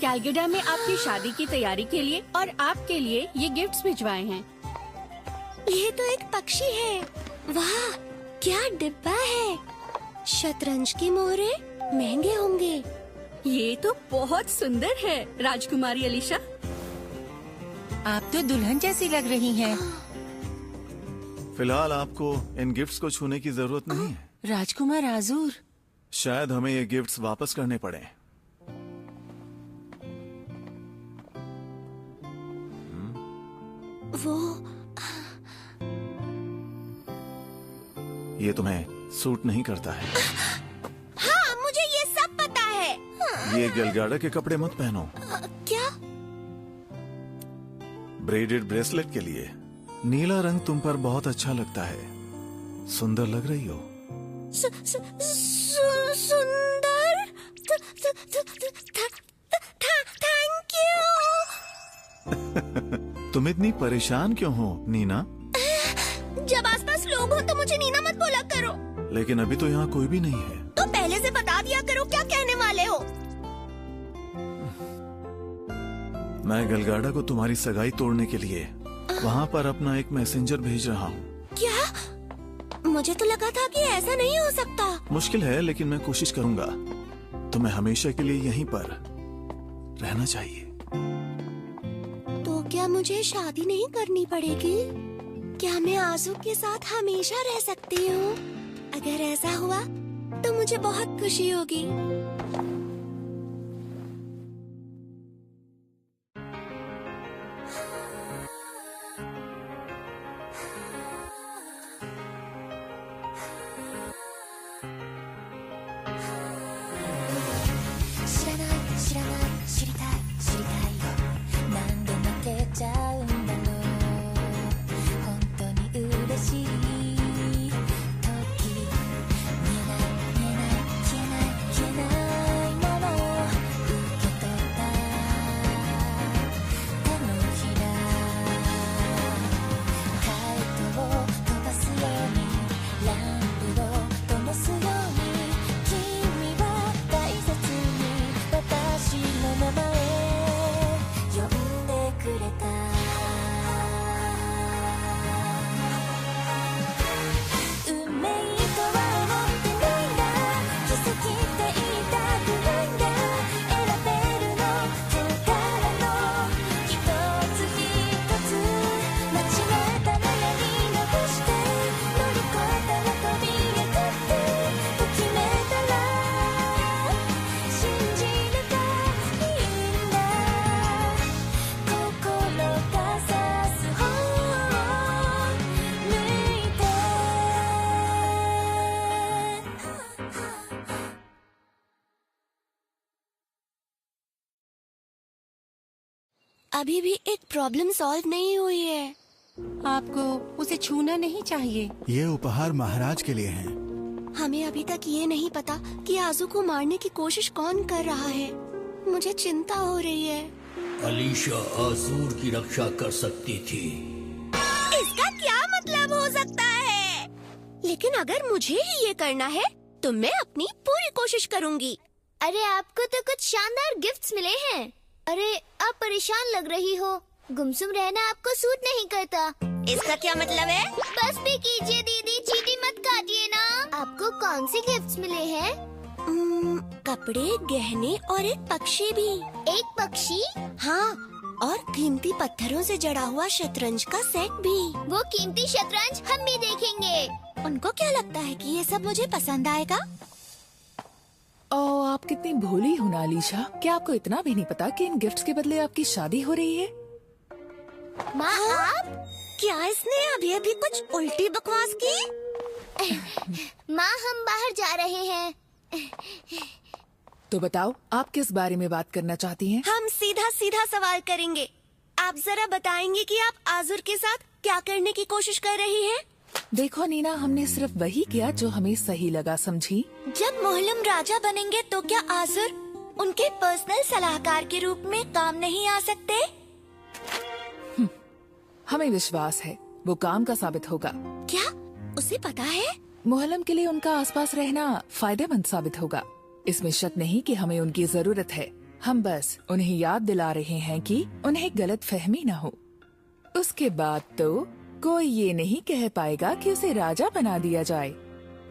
गैलगेडा में आपकी शादी की तैयारी के लिए और आपके लिए ये गिफ्ट्स भिजवाए हैं। ये तो एक पक्षी है। वाह, क्या डिब्बा है। शतरंज के मोहरे महंगे होंगे। ये तो बहुत सुंदर है राजकुमारी अलीशा। आप तो दुल्हन जैसी लग रही हैं। फिलहाल आपको इन गिफ्ट्स को छूने की जरूरत नहीं है। राजकुमार आजूर, शायद हमें ये गिफ्ट्स वापस करने पड़े। वो ये तुम्हें सूट नहीं करता है। हाँ, मुझे ये सब पता है। ये गलगाड़ा के कपड़े मत पहनो। क्या? ब्रेडेड ब्रेसलेट के लिए नीला रंग तुम पर बहुत अच्छा लगता है। सुंदर लग रही हो। सुंदर। Thank you. तुम इतनी परेशान क्यों हो नीना? जब आसपास लोग हो तो मुझे नीना मत बोला करो। लेकिन अभी तो यहाँ कोई भी नहीं है। तो पहले से बता दिया करो क्या कहने वाले हो। मैं गलगाड़ा को तुम्हारी सगाई तोड़ने के लिए वहाँ पर अपना एक मैसेंजर भेज रहा हूँ। क्या? मुझे तो लगा था कि ऐसा नहीं हो सकता। मुश्किल है, लेकिन मैं कोशिश करूँगा। तुम्हें हमेशा के लिए यहीं पर रहना चाहिए। तो क्या मुझे शादी नहीं करनी पड़ेगी? क्या मैं आजू के साथ हमेशा रह सकती हूँ? अगर ऐसा हुआ तो मुझे बहुत खुशी होगी। अभी भी एक प्रॉब्लम सॉल्व नहीं हुई है। आपको उसे छूना नहीं चाहिए। ये उपहार महाराज के लिए है। हमें अभी तक ये नहीं पता कि आजू को मारने की कोशिश कौन कर रहा है। मुझे चिंता हो रही है। अलीशा आजूर की रक्षा कर सकती थी। इसका क्या मतलब हो सकता है? लेकिन अगर मुझे ही ये करना है तो मैं अपनी पूरी कोशिश करूंगी। अरे आपको तो कुछ शानदार गिफ्ट्स मिले हैं। अरे आप परेशान लग रही हो। गुमसुम रहना आपको सूट नहीं करता। इसका क्या मतलब है? बस भी कीजिए दीदी, चीटी मत काटिए ना। आपको कौन सी गिफ्ट्स मिले हैं? कपड़े, गहने और एक पक्षी भी। एक पक्षी? हाँ, और कीमती पत्थरों से जड़ा हुआ शतरंज का सेट भी। वो कीमती शतरंज हम भी देखेंगे। उनको क्या लगता है कि ये सब मुझे पसंद आएगा? ओह, आप कितनी भोली हो ना अलीशा। क्या आपको इतना भी नहीं पता कि इन गिफ्ट्स के बदले आपकी शादी हो रही है? माँ आप? क्या इसने अभी अभी कुछ उल्टी बकवास की? माँ हम बाहर जा रहे हैं। तो बताओ, आप किस बारे में बात करना चाहती हैं? हम सीधा सीधा सवाल करेंगे। आप जरा बताएंगे कि आप आजुर के साथ क्या करने की कोशिश कर रही हैं? देखो नीना, हमने सिर्फ वही किया जो हमें सही लगा, समझी? जब मोहल्लम राजा बनेंगे तो क्या आजुर उनके पर्सनल सलाहकार के रूप में काम नहीं आ सकते? हमें विश्वास है वो काम का साबित होगा। क्या उसे पता है? मोहल्लम के लिए उनका आसपास रहना फायदेमंद साबित होगा। इसमें शक नहीं कि हमें उनकी जरूरत है। हम बस उन्हें याद दिला रहे हैं कि उन्हें गलत फहमी न हो। उसके बाद तो कोई ये नहीं कह पाएगा कि उसे राजा बना दिया जाए।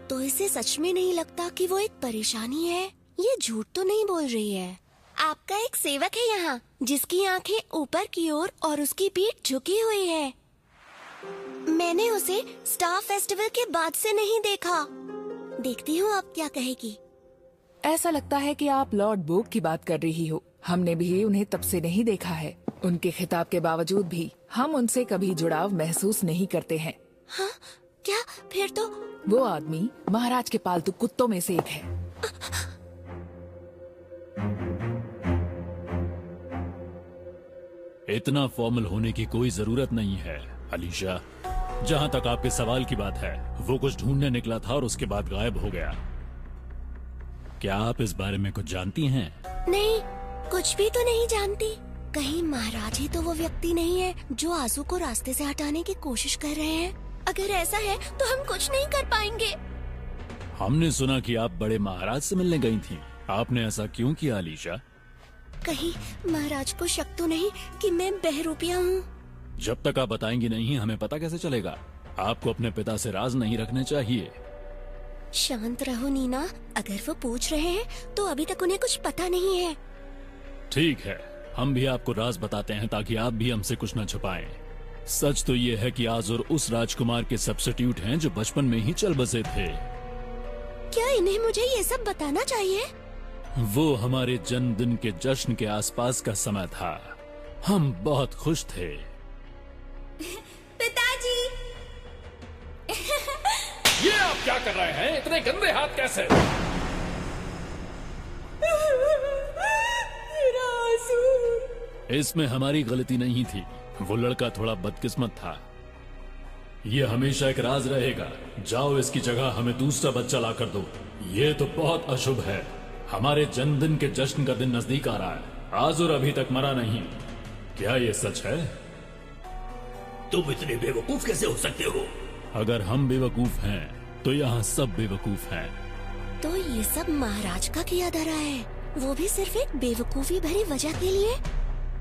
तो इसे सच में नहीं लगता कि वो एक परेशानी है? ये झूठ तो नहीं बोल रही है। आपका एक सेवक है यहाँ जिसकी आंखें ऊपर की ओर और उसकी पीठ झुकी हुई है। मैंने उसे स्टार फेस्टिवल के बाद से नहीं देखा। देखती हूँ आप क्या कहेगी। ऐसा लगता है कि आप लॉर्ड बोग की बात कर रही हो। हमने भी उन्हें तब से नहीं देखा है। उनके खिताब के बावजूद भी हम उनसे कभी जुड़ाव महसूस नहीं करते हैं। हाँ, क्या? फिर तो वो आदमी महाराज के पालतू कुत्तों में से एक है। इतना फॉर्मल होने की कोई जरूरत नहीं है अलीशा। जहाँ तक आपके सवाल की बात है, वो कुछ ढूंढने निकला था और उसके बाद गायब हो गया। क्या आप इस बारे में कुछ जानती हैं? नहीं, कुछ भी तो नहीं जानती। कहीं महाराज ही तो वो व्यक्ति नहीं है जो आजू को रास्ते से हटाने की कोशिश कर रहे हैं? अगर ऐसा है तो हम कुछ नहीं कर पाएंगे। हमने सुना कि आप बड़े महाराज से मिलने गई थीं। आपने ऐसा क्यों किया अलीशा? कहीं महाराज को शक तो नहीं कि मैं बहरूपिया हूँ? जब तक आप बताएंगी नहीं, हमें पता कैसे चलेगा? आपको अपने पिता से राज नहीं रखने चाहिए। शांत रहो नीना। अगर वो पूछ रहे हैं तो अभी तक उन्हें कुछ पता नहीं है। ठीक है, हम भी आपको राज बताते हैं ताकि आप भी हमसे कुछ न छुपाएं। सच तो ये है कि आजुर उस राजकुमार के सब्स्टिट्यूट हैं जो बचपन में ही चल बसे थे। क्या इन्हें मुझे ये सब बताना चाहिए? वो हमारे जन्मदिन के जश्न के आसपास का समय था। हम बहुत खुश थे। पिताजी! ये आप क्या कर रहे हैं? इतने गंदे हाथ कैसे? इसमें हमारी गलती नहीं थी। वो लड़का थोड़ा बदकिस्मत था। ये हमेशा एक राज रहेगा। जाओ, इसकी जगह हमें दूसरा बच्चा ला कर दो। ये तो बहुत अशुभ है। हमारे जन्मदिन के जश्न का दिन नजदीक आ रहा है। आजुर अभी तक मरा नहीं। क्या ये सच है? तुम इतने बेवकूफ कैसे हो सकते हो? अगर हम बेवकूफ हैं तो यहाँ सब बेवकूफ हैं। तो ये सब महाराज का किया धरा है, वो भी सिर्फ एक बेवकूफी भरी वजह के लिए?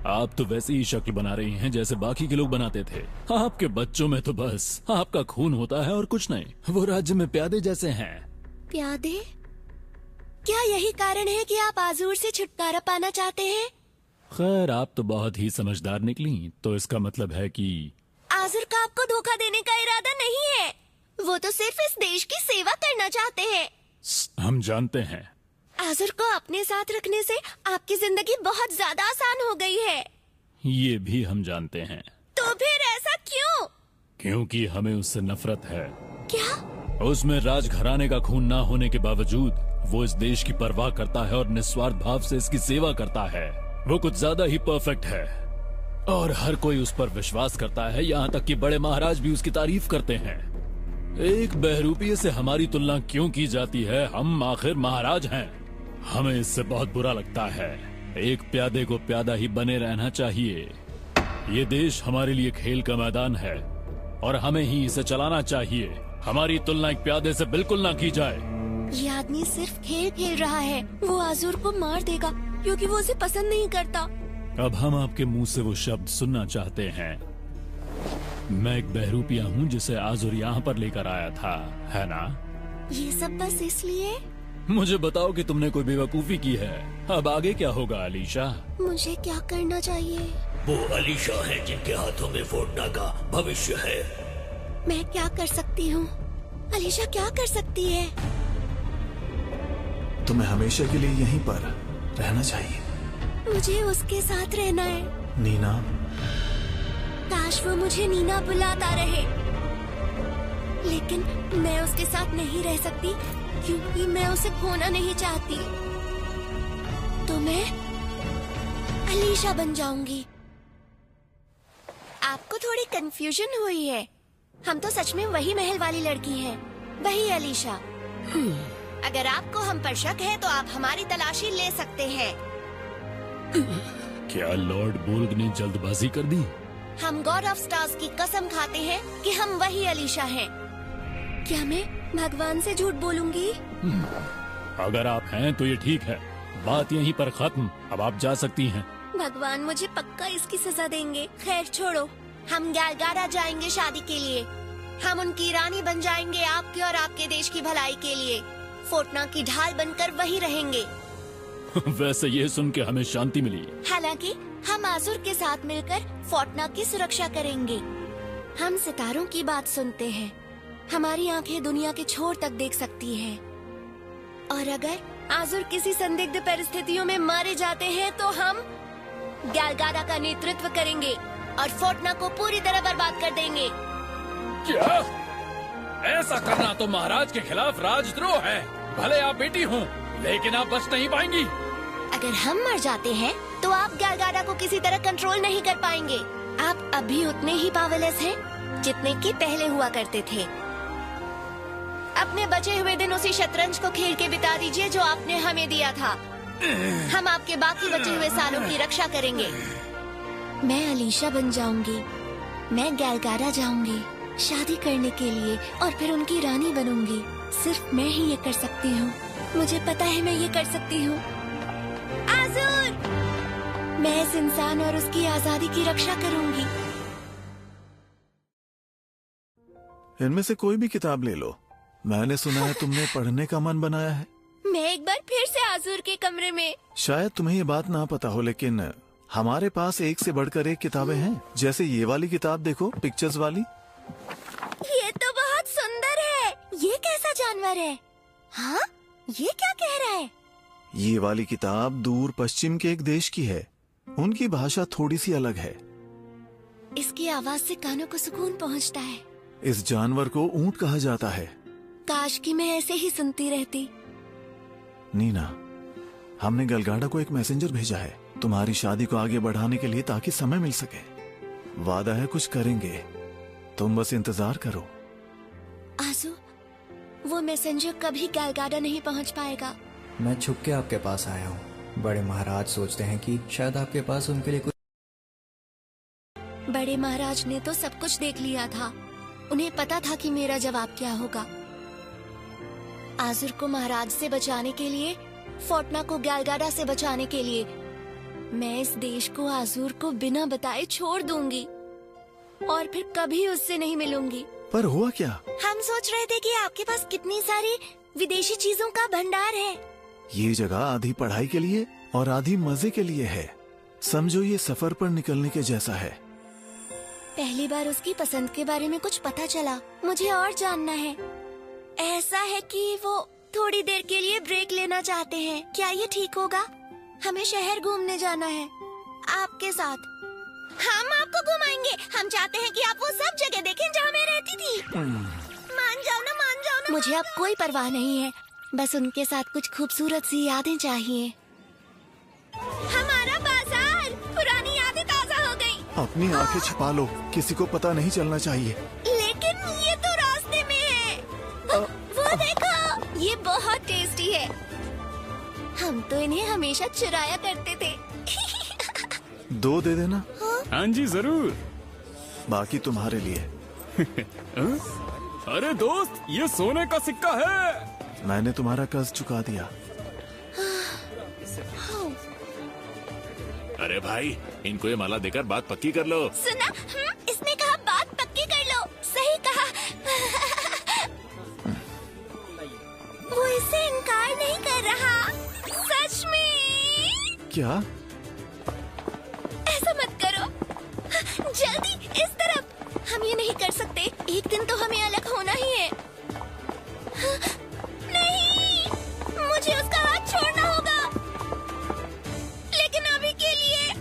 आप तो वैसे ही शक्ल बना रही हैं जैसे बाकी के लोग बनाते थे। आपके बच्चों में तो बस आपका खून होता है और कुछ नहीं। वो राज्य में प्यादे जैसे हैं। प्यादे? क्या यही कारण है कि आप आजूर से छुटकारा पाना चाहते हैं? खैर, आप तो बहुत ही समझदार निकली। तो इसका मतलब है कि आजुर का आपको धोखा देने का इरादा नहीं है। वो तो सिर्फ इस देश की सेवा करना चाहते हैं। हम जानते हैं। आजुर को अपने साथ रखने से आपकी जिंदगी बहुत ज्यादा आसान हो गई है। ये भी हम जानते हैं। तो फिर ऐसा क्यों? क्योंकि हमें उससे नफरत है। क्या? उसमें राजघराने का खून ना होने के बावजूद वो इस देश की परवाह करता है और निस्वार्थ भाव से इसकी सेवा करता है। वो कुछ ज्यादा ही परफेक्ट है और हर कोई उस पर विश्वास करता है। यहाँ तक कि बड़े महाराज भी उसकी तारीफ करते हैं। एक बहरूपिये से हमारी तुलना क्यों की जाती है? हम आखिर महाराज हैं। हमें इससे बहुत बुरा लगता है। एक प्यादे को प्यादा ही बने रहना चाहिए। ये देश हमारे लिए खेल का मैदान है और हमें ही इसे चलाना चाहिए। हमारी तुलना एक प्यादे से बिल्कुल ना की जाए। ये आदमी सिर्फ खेल खेल रहा है। वो आजुर को मार देगा क्योंकि वो उसे पसंद नहीं करता। अब हम आपके मुंह से वो शब्द सुनना चाहते हैं। मैं एक बहरूपिया हूँ जिसे आजुर यहाँ पर लेकर आया था, है ना? ये सब बस इसलिए? मुझे बताओ कि तुमने कोई बेवकूफी की है। अब आगे क्या होगा अलीशा? मुझे क्या करना चाहिए? वो अलीशा है जिनके हाथों में फोर्टना का भविष्य है। मैं क्या कर सकती हूँ? अलीशा क्या कर सकती है? तुम्हें हमेशा के लिए यहीं पर रहना चाहिए। मुझे उसके साथ रहना है। नीना, काश वो मुझे नीना बुलाता रहे, लेकिन मैं उसके साथ नहीं रह सकती क्योंकि मैं उसे खोना नहीं चाहती। तो मैं अलीशा बन जाऊंगी। आपको थोड़ी कंफ्यूजन हुई है। हम तो सच में वही महल वाली लड़की हैं, वही अलीशा। अगर आपको हम पर शक है तो आप हमारी तलाशी ले सकते हैं। क्या लॉर्ड बोर्ग ने जल्दबाजी कर दी? हम गॉड ऑफ स्टार्स की कसम खाते हैं कि हम वही अलीशा हैं। क्या मैं भगवान से झूठ बोलूंगी? अगर आप हैं तो ये ठीक है। बात यहीं पर खत्म। अब आप जा सकती हैं। भगवान मुझे पक्का इसकी सजा देंगे। खैर छोड़ो, हम गैलगाडा जाएंगे शादी के लिए। हम उनकी रानी बन जाएंगे, आपके और आपके देश की भलाई के लिए। फोर्टना की ढाल बनकर वहीं रहेंगे। वैसे ये सुन के हमें शांति मिली। हालांकि हम आजुर के साथ मिलकर फोर्टना की सुरक्षा करेंगे। हम सितारों की बात सुनते हैं। हमारी आंखें दुनिया के छोर तक देख सकती हैं। और अगर आजुर किसी संदिग्ध परिस्थितियों में मारे जाते हैं तो हम गैलगाडा का नेतृत्व करेंगे और फोर्टना को पूरी तरह बर्बाद कर देंगे। क्या? ऐसा करना तो महाराज के खिलाफ राजद्रोह है। भले आप बेटी हो, लेकिन आप बच नहीं पाएंगी। अगर हम मर जाते हैं तो आप गैलगाडा को किसी तरह कंट्रोल नहीं कर पाएंगे। आप अभी उतने ही पावरलेस हैं जितने कि पहले हुआ करते थे। अपने बचे हुए दिन उसी शतरंज को खेल के बिता दीजिए जो आपने हमें दिया था। हम आपके बाकी बचे हुए सालों की रक्षा करेंगे। मैं अलीशा बन जाऊंगी। मैं गैलगाडा जाऊंगी शादी करने के लिए और फिर उनकी रानी बनूंगी। सिर्फ मैं ही ये कर सकती हूँ। मुझे पता है मैं ये कर सकती हूँ। आजुर, मैं इस इंसान और उसकी आजादी की रक्षा करूंगी। इनमें से कोई भी किताब ले लो। मैंने सुना है तुमने पढ़ने का मन बनाया है। मैं एक बार फिर से आजुर के कमरे में। शायद तुम्हें ये बात ना पता हो, लेकिन हमारे पास एक से बढ़कर एक किताबें हैं। जैसे ये वाली किताब देखो, पिक्चर्स वाली। ये तो बहुत सुंदर है। ये कैसा जानवर है? हाँ, ये क्या कह रहा है? ये वाली किताब दूर पश्चिम के एक देश की है। उनकी भाषा थोड़ी सी अलग है। इसकी आवाज से कानों को सुकून पहुंचता है। इस जानवर को ऊंट कहा जाता है। काश कि मैं ऐसे ही सुनती रहती। नीना, हमने गैलगाडा को एक मैसेंजर भेजा है तुम्हारी शादी को आगे बढ़ाने के लिए, ताकि समय मिल सके। वादा है कुछ करेंगे, तुम बस इंतजार करो। आजू, वो मैसेंजर कभी गैलगाडा नहीं पहुंच पाएगा। मैं छुप के आपके पास आया हूँ। बड़े महाराज सोचते हैं कि शायद आपके पास उनके लिए कुछ। बड़े महाराज ने तो सब कुछ देख लिया था। उन्हें पता था कि मेरा जवाब क्या होगा। आजुर को महाराज से बचाने के लिए, फोर्टना को गैलगाडा से बचाने के लिए, मैं इस देश को आजुर को बिना बताए छोड़ दूंगी और फिर कभी उससे नहीं मिलूंगी। पर हुआ क्या? हम सोच रहे थे कि आपके पास कितनी सारी विदेशी चीजों का भंडार है। ये जगह आधी पढ़ाई के लिए और आधी मजे के लिए है। समझो ये सफर पर निकलने के जैसा है। पहली बार उसकी पसंद के बारे में कुछ पता चला। मुझे और जानना है। ऐसा है कि वो थोड़ी देर के लिए ब्रेक लेना चाहते हैं। क्या ये ठीक होगा? हमें शहर घूमने जाना है आपके साथ। हम आपको घुमाएंगे। हम चाहते हैं कि आप वो सब जगह देखें जहाँ मैं रहती थी। मान जाओ ना, मान जाओ ना। मुझे अब कोई परवाह नहीं है। बस उनके साथ कुछ खूबसूरत सी यादें चाहिए। हमारा बाजार, पुरानी यादें ताजा हो गई। अपनी आंखें छिपा लो, किसी को पता नहीं चलना चाहिए। लेकिन ये तो रास्ते में है। वो देखो, ये बहुत टेस्टी है। हम तो इन्हें हमेशा चुराया करते थे। 2 दे देना। हाँ जी जरूर। बाकी तुम्हारे लिए। अरे दोस्त, ये सोने का सिक्का है। मैंने तुम्हारा कर्ज चुका दिया। अरे भाई, इनको ये माला देकर बात पक्की कर लो। सुना? इसने कहा बात पक्की कर लो। सही कहा। वो इससे इनकार नहीं कर रहा। सच में? क्या? ऐसा मत करो। जल्दी इस तरफ। हम ये नहीं कर सकते। एक दिन तो हमें अलग होना ही है। नहीं, मुझे उसका हाथ छोड़ना होगा। लेकिन अभी के लिए।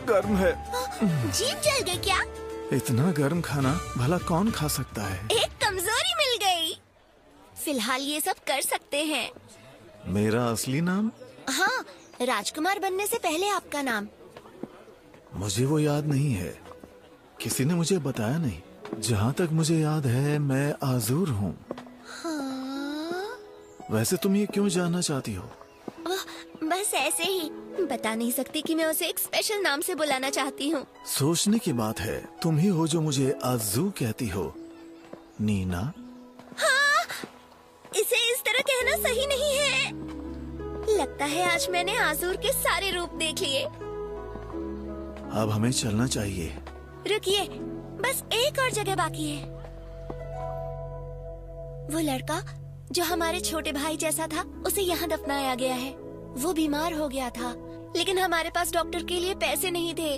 गर्म है। जीभ जल गई क्या? इतना गर्म खाना भला कौन खा सकता है? एक कमजोरी मिल गई। फिलहाल ये सब कर सकते हैं। मेरा असली नाम? हाँ, राजकुमार बनने से पहले आपका नाम। मुझे वो याद नहीं है। किसी ने मुझे बताया नहीं। जहाँ तक मुझे याद है मैं आजुर हूँ। हाँ? वैसे तुम ये क्यों जानना चाहती हो? बस ऐसे ही। बता नहीं सकती कि मैं उसे एक स्पेशल नाम से बुलाना चाहती हूँ। सोचने की बात है। तुम ही हो जो मुझे आजू कहती हो। नीना? हाँ, इसे इस तरह कहना सही नहीं है। लगता है आज मैंने आज़ूर के सारे रूप देख लिए। अब हमें चलना चाहिए। रुकिए, बस एक और जगह बाकी है। वो लड़का जो हमारे छोटे भाई जैसा था, उसे यहाँ दफनाया गया है। वो बीमार हो गया था, लेकिन हमारे पास डॉक्टर के लिए पैसे नहीं थे,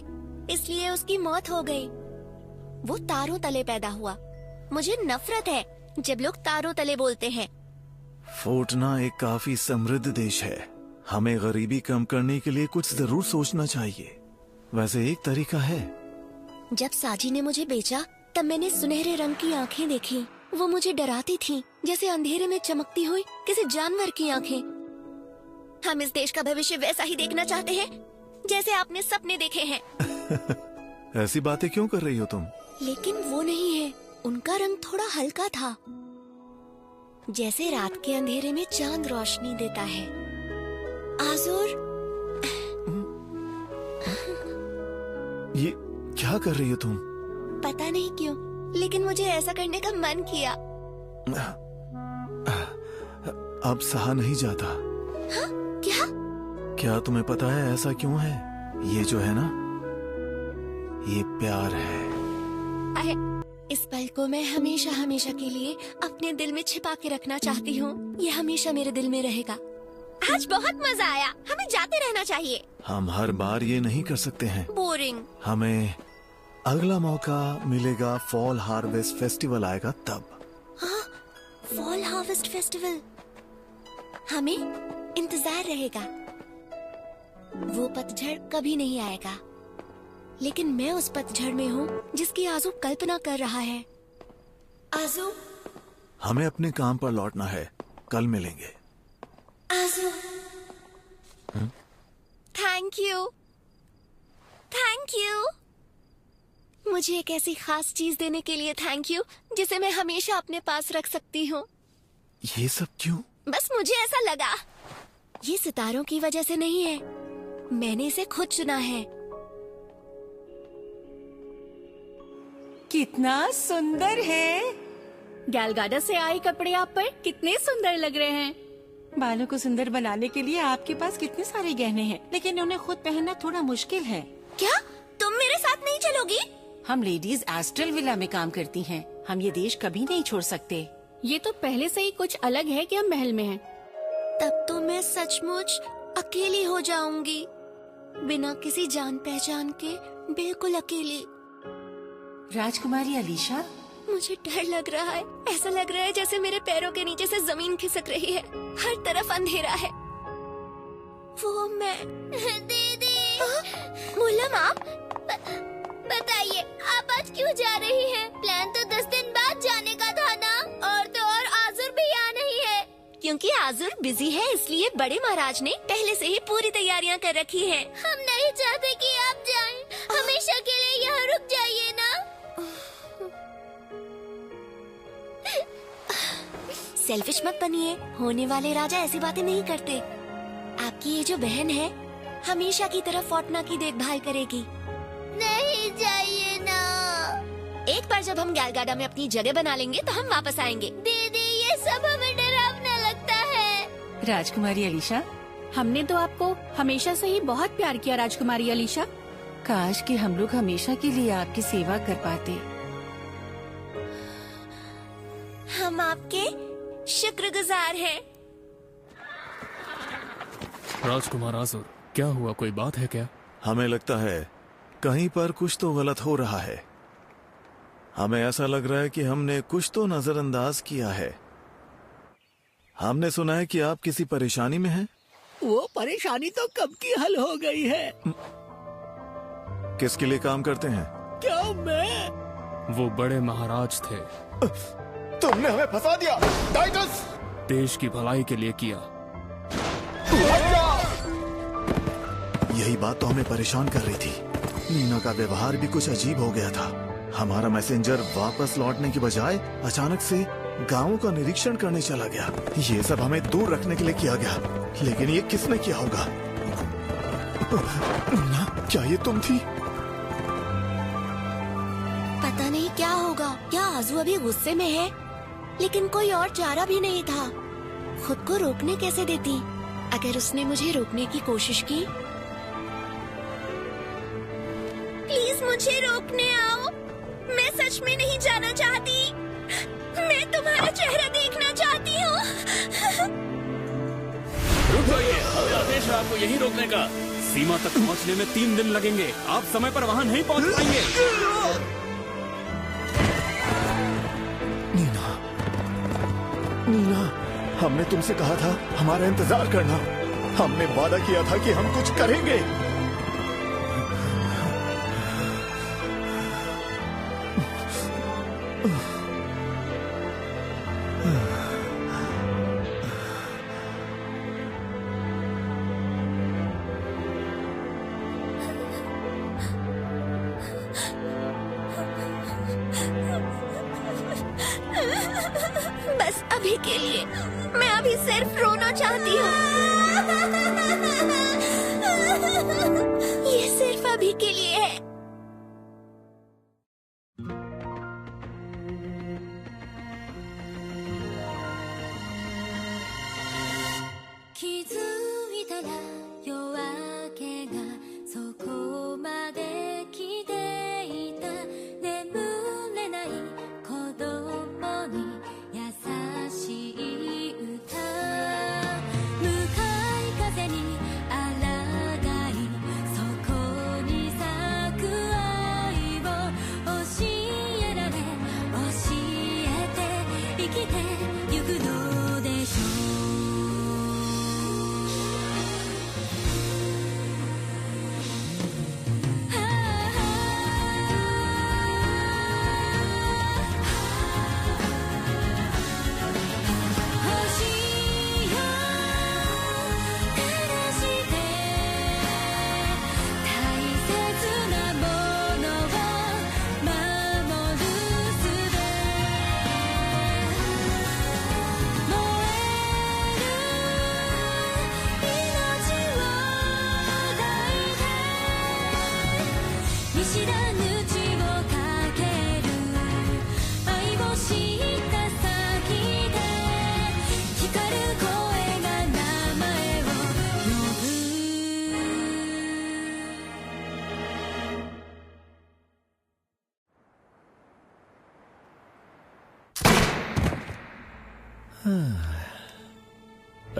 इसलिए उसकी मौत हो गई। वो तारों तले पैदा हुआ। मुझे नफरत है जब लोग तारों तले बोलते हैं। फोर्टना एक काफी समृद्ध देश है। हमें गरीबी कम करने के लिए कुछ जरूर सोचना चाहिए। वैसे एक तरीका है। जब साजी ने मुझे बेचा, तब मैंने सुनहरे रंग की आंखें देखी। वो मुझे डराती थीं, जैसे अंधेरे में चमकती हुई किसी जानवर की आंखें। हम इस देश का भविष्य वैसा ही देखना चाहते हैं जैसे आपने सपने देखे हैं। ऐसी बातें क्यों कर रही हो तुम? लेकिन वो नहीं है। उनका रंग थोड़ा हल्का था, जैसे रात के अंधेरे में चांद रोशनी देता है। आज़ूर, ये क्या कर रही हो तुम? पता नहीं क्यों, लेकिन मुझे ऐसा करने का मन किया। अब सहा नहीं जाता। हाँ? क्या? क्या तुम्हें पता है ऐसा क्यों है? ये जो है ना, ये प्यार है। इस पल को मैं हमेशा हमेशा के लिए अपने दिल में छिपा के रखना चाहती हूँ। ये हमेशा मेरे दिल में रहेगा। आज बहुत मजा आया, हमें जाते रहना चाहिए। हम हर बार ये नहीं कर सकते हैं। बोरिंग। हमें अगला मौका मिलेगा, फॉल हार्वेस्ट फेस्टिवल आएगा तब। हाँ, फॉल हार्वेस्ट फेस्टिवल। हमें इंतजार रहेगा। वो पतझड़ कभी नहीं आएगा, लेकिन मैं उस पतझड़ में हूँ जिसकी आज़ू कल्पना कर रहा है। आज़ू, हमें अपने काम पर लौटना है। कल मिलेंगे। आज़ू, थैंक यू, थैंक यू। मुझे एक ऐसी खास चीज देने के लिए थैंक यू, जिसे मैं हमेशा अपने पास रख सकती हूँ। ये सब क्यों? बस मुझे ऐसा लगा। ये सितारों की वजह से नहीं है, मैंने इसे खुद चुना है। कितना सुंदर है। गैलगाडा से आए कपड़े आप पर कितने सुंदर लग रहे हैं। बालों को सुंदर बनाने के लिए आपके पास कितने सारे गहने हैं, लेकिन उन्हें खुद पहनना थोड़ा मुश्किल है। क्या तुम मेरे साथ नहीं चलोगी? हम लेडीज एस्ट्रल विला में काम करती हैं। हम ये देश कभी नहीं छोड़ सकते। ये तो पहले से ही कुछ अलग है कि हम महल में हैं। तब तो मैं सचमुच अकेली हो जाऊंगी, बिना किसी जान पहचान के, बिल्कुल अकेली। राजकुमारी अलीशा, मुझे डर लग रहा है। ऐसा लग रहा है जैसे मेरे पैरों के नीचे से जमीन खिसक रही है। हर तरफ अंधेरा है। वो मैं दीदी। मुल्लम, आप बताइए, आप आज क्यों जा रही हैं? प्लान तो 10 दिन बाद जाने का था ना। और तो और आज़ूर भी यहाँ नहीं है। क्योंकि आज़ूर बिजी है, इसलिए बड़े महाराज ने पहले से ही पूरी तैयारियां कर रखी हैं। हम नहीं चाहते कि आप जाएं। हमेशा के लिए यहाँ रुक जाइए ना। सेल्फिश मत बनिए। होने वाले राजा ऐसी बातें नहीं करते। आपकी ये जो बहन है, हमेशा की तरह फोर्टना की देखभाल करेगी। नहीं जाइए ना। एक बार जब हम गैलगाडा में अपनी जगह बना लेंगे तो हम वापस आएंगे। दीदी, ये सब हमें डरावना लगता है। राजकुमारी अलीशा, हमने तो आपको हमेशा से ही बहुत प्यार किया राजकुमारी अलीशा। काश कि हम लोग हमेशा के लिए आपकी सेवा कर पाते। हम आपके शुक्रगुजार हैं। राजकुमार आज़ूर, क्या हुआ? कोई बात है क्या? हमें लगता है कहीं पर कुछ तो गलत हो रहा है। हमें ऐसा लग रहा है कि हमने कुछ तो नजरअंदाज किया है। हमने सुना है कि आप किसी परेशानी में हैं। वो परेशानी तो कब की हल हो गई है। किसके लिए काम करते हैं? क्या मैं? वो बड़े महाराज थे। तुमने हमें फंसा दिया टाइटस। देश की भलाई के लिए किया। यही बात तो हमें परेशान कर रही थी। नीना का व्यवहार भी कुछ अजीब हो गया था। हमारा मैसेंजर वापस लौटने की बजाय अचानक से गांवों का निरीक्षण करने चला गया। ये सब हमें दूर रखने के लिए किया गया, लेकिन ये किसने किया होगा? नीना, क्या ये तुम थी? पता नहीं क्या होगा। क्या आज़ू अभी गुस्से में है? लेकिन कोई और चारा भी नहीं था। खुद को रोकने कैसे देती? अगर उसने मुझे रोकने की कोशिश की? प्लीज मुझे रोकने आओ। मैं सच में नहीं जाना चाहती। मैं तुम्हारा चेहरा देखना चाहती हूँ। रुक जाइए, हमें आदेश है आपको यहीं रोकने का। सीमा तक पहुंचने में 3 दिन लगेंगे। आप समय पर वहां नहीं पहुंच पाएंगे। नीना, नीना, हमने तुमसे कहा था हमारा इंतजार करना। हमने वादा किया था कि हम कुछ करेंगे। बस अभी के लिए। मैं अभी सिर्फ रोना चाहती हूँ। ये सिर्फ अभी के लिए है।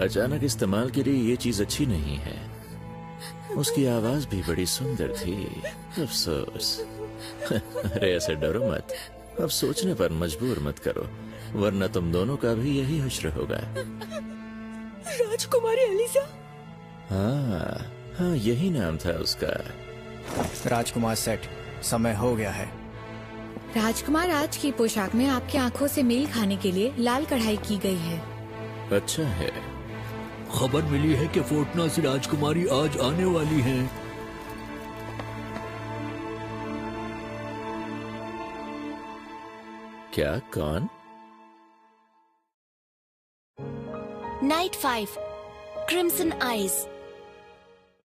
अचानक इस्तेमाल के लिए ये चीज अच्छी नहीं है। उसकी आवाज भी बड़ी सुंदर थी। अफसोस। अरे ऐसे डरो मत। अब सोचने पर मजबूर मत करो, वरना तुम दोनों का भी यही हश्र होगा। राजकुमारी एलिसा। हाँ, यही नाम था उसका। राजकुमार सेट, समय हो गया है। राजकुमार, आज की पोशाक में आपकी आंखों से मेल खाने के लिए लाल कढ़ाई की गई है। अच्छा है। खबर मिली है कि फोर्टना से राजकुमारी आज आने वाली हैं। क्या? कौन? Night 5, crimson eyes.